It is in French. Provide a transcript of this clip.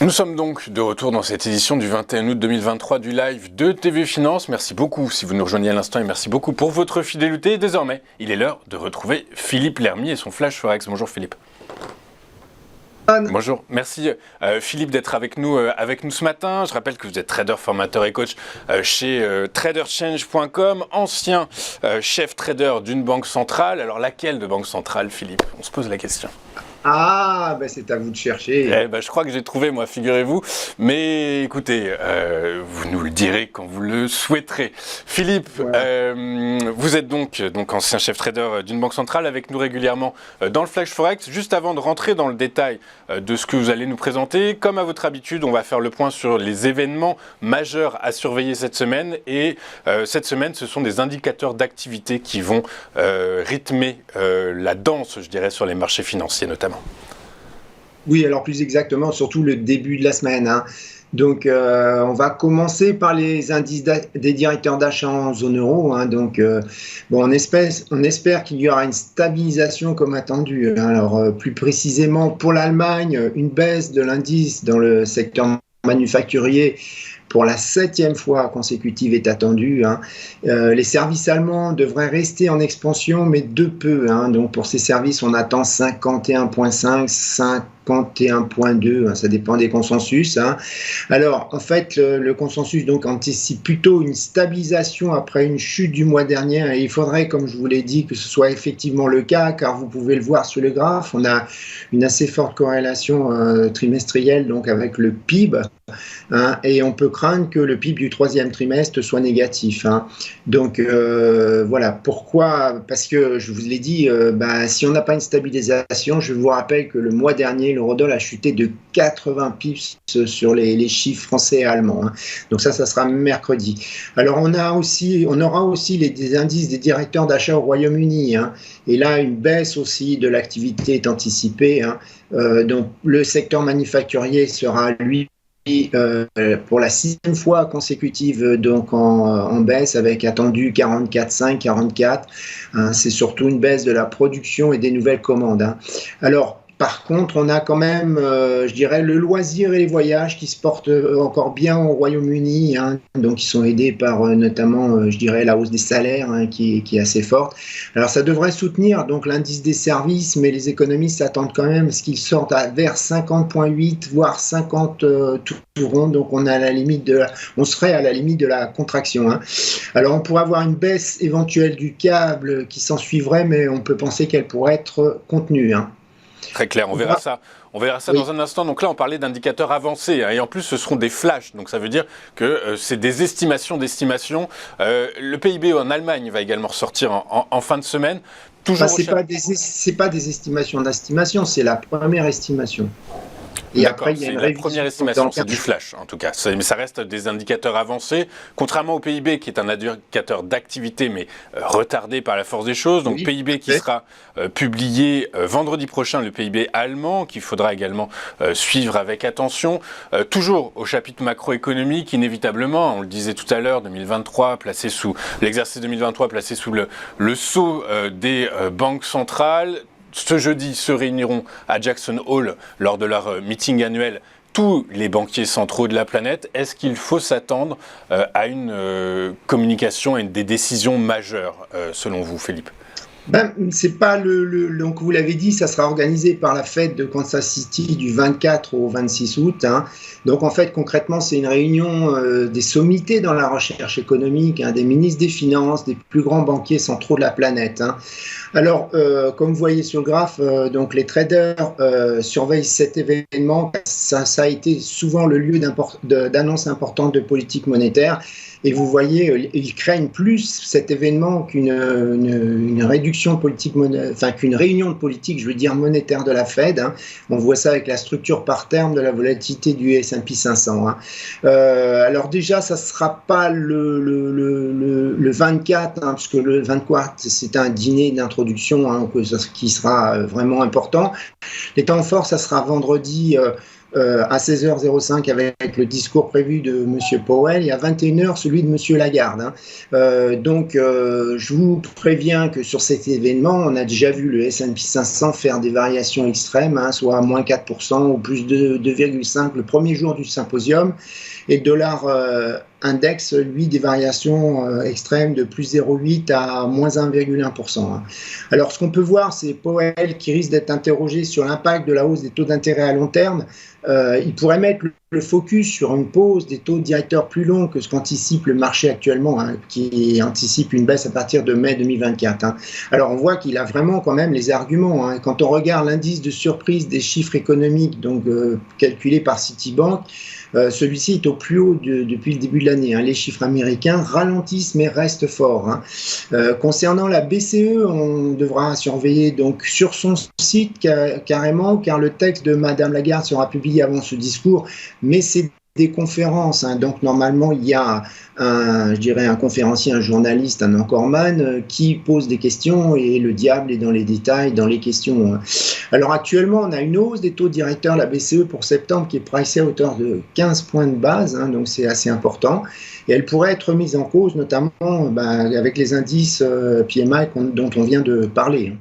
Nous sommes donc de retour dans cette édition du 21 août 2023 du live de TV Finance. Merci beaucoup si vous nous rejoignez à l'instant et merci beaucoup pour votre fidélité. Et désormais, il est l'heure de retrouver Philippe Lermy et son Flash Forex. Bonjour Philippe. Bonjour, merci Philippe d'être avec nous ce matin. Je rappelle que vous êtes trader, formateur et coach chez traderchange.com, ancien chef trader d'une banque centrale. Alors laquelle de banque centrale, Philippe? On se pose la question. Ah, ben c'est à vous de chercher. Je crois que j'ai trouvé, moi, figurez-vous. Mais écoutez, vous nous le direz quand vous le souhaiterez. Philippe, vous êtes donc ancien chef trader d'une banque centrale, avec nous régulièrement dans le Flash Forex. Juste avant de rentrer dans le détail de ce que vous allez nous présenter, comme à votre habitude, on va faire le point sur les événements majeurs à surveiller cette semaine. Et cette semaine, ce sont des indicateurs d'activité qui vont rythmer la danse, je dirais, sur les marchés financiers notamment. Oui, alors plus exactement, surtout le début de la semaine. Donc, on va commencer par les indices des directeurs d'achat en zone euro. On espère qu'il y aura une stabilisation comme attendu. Alors, plus précisément, pour l'Allemagne, une baisse de l'indice dans le secteur manufacturier pour la 7e fois consécutive est attendue. Les services allemands devraient rester en expansion, mais de peu. Donc pour ces services, on attend 51,5, 51,2, ça dépend des consensus. Alors, en fait, le consensus donc anticipe plutôt une stabilisation après une chute du mois dernier. Et il faudrait, comme je vous l'ai dit, que ce soit effectivement le cas, car vous pouvez le voir sur le graphe. On a une assez forte corrélation trimestrielle donc avec le PIB. Et on peut craindre que le PIB du 3e trimestre soit négatif. Donc voilà, pourquoi? Parce que je vous l'ai dit, si on n'a pas une stabilisation, je vous rappelle que le mois dernier, l'eurodoll a chuté de 80 pips sur les chiffres français et allemands. Donc ça sera mercredi. Alors on aura aussi des indices des directeurs d'achat au Royaume-Uni. Et là, une baisse aussi de l'activité est anticipée. Donc le secteur manufacturier sera, lui, pour la 6e fois consécutive donc en baisse, avec attendu 44,5, 44. C'est surtout une baisse de la production et des nouvelles commandes. Alors, par contre, on a quand même, je dirais, le loisir et les voyages qui se portent encore bien au Royaume-Uni, donc ils sont aidés par notamment, je dirais, la hausse des salaires qui est assez forte. Alors ça devrait soutenir donc l'indice des services, mais les économistes s'attendent quand même à ce qu'il sorte vers 50,8, voire 50 tout rond. Donc on serait à la limite de la contraction. Alors on pourrait avoir une baisse éventuelle du câble qui s'en suivrait, mais on peut penser qu'elle pourrait être contenue. Très clair, on verra ça. On verra ça dans un instant. Donc là, on parlait d'indicateurs avancés. Et en plus, ce seront des flashs. Donc ça veut dire que c'est des estimations d'estimations. Le PIB en Allemagne va également ressortir en fin de semaine. C'est pas des estimations d'estimation, c'est la première estimation. Et après, il y a la première estimation, c'est du flash en tout cas. Mais ça reste des indicateurs avancés, contrairement au PIB qui est un indicateur d'activité mais retardé par la force des choses. Donc PIB qui sera publié vendredi prochain, le PIB allemand, qu'il faudra également suivre avec attention. Toujours au chapitre macroéconomique, inévitablement, on le disait tout à l'heure, l'exercice 2023 placé sous le sceau des banques centrales. Ce jeudi se réuniront à Jackson Hole lors de leur meeting annuel tous les banquiers centraux de la planète. Est-ce qu'il faut s'attendre à une communication et des décisions majeures, selon vous, Philippe ? C'est pas donc vous l'avez dit, ça sera organisé par la Fed de Kansas City du 24 au 26 août. Donc en fait, concrètement, c'est une réunion des sommités dans la recherche économique, des ministres des Finances, des plus grands banquiers centraux de la planète. Alors, comme vous voyez sur le graphe, donc les traders surveillent cet événement. Ça a été souvent le lieu d'annonces importantes de politique monétaire. Et vous voyez, ils craignent plus cet événement qu'une réduction politique qu'une réunion de politique, je veux dire monétaire de la Fed. On voit ça avec la structure par terme de la volatilité du S&P 500. Alors déjà, ça sera pas le 24, parce que le 24 c'est un dîner d'introduction qui sera vraiment important. Les temps forts, ça sera vendredi à 16h05 avec le discours prévu de M. Powell et à 21h celui de M. Lagarde. Donc, je vous préviens que sur cet événement, on a déjà vu le S&P 500 faire des variations extrêmes, soit à moins 4% ou plus de 2,5% le premier jour du symposium, et le dollar index, lui, des variations extrêmes de plus 0,8 à moins 1,1%. Alors, ce qu'on peut voir, c'est Powell qui risque d'être interrogé sur l'impact de la hausse des taux d'intérêt à long terme. Il pourrait mettre le focus sur une pause des taux directeurs plus longs que ce qu'anticipe le marché actuellement, qui anticipe une baisse à partir de mai 2024. Alors, on voit qu'il a vraiment quand même les arguments. Quand on regarde l'indice de surprise des chiffres économiques, donc calculé par Citibank, celui-ci est au plus haut depuis le début de l'année. Les chiffres américains ralentissent mais restent forts. Concernant la BCE, on devra surveiller donc sur son site carrément, car le texte de Madame Lagarde sera publié avant ce discours, mais c'est des conférences, donc normalement il y a un conférencier, un journaliste, un anchorman qui pose des questions et le diable est dans les détails, dans les questions. Alors actuellement on a une hausse des taux directeurs, la BCE pour septembre qui est pricée à hauteur de 15 points de base, donc c'est assez important et elle pourrait être mise en cause notamment avec les indices PMI dont on vient de parler.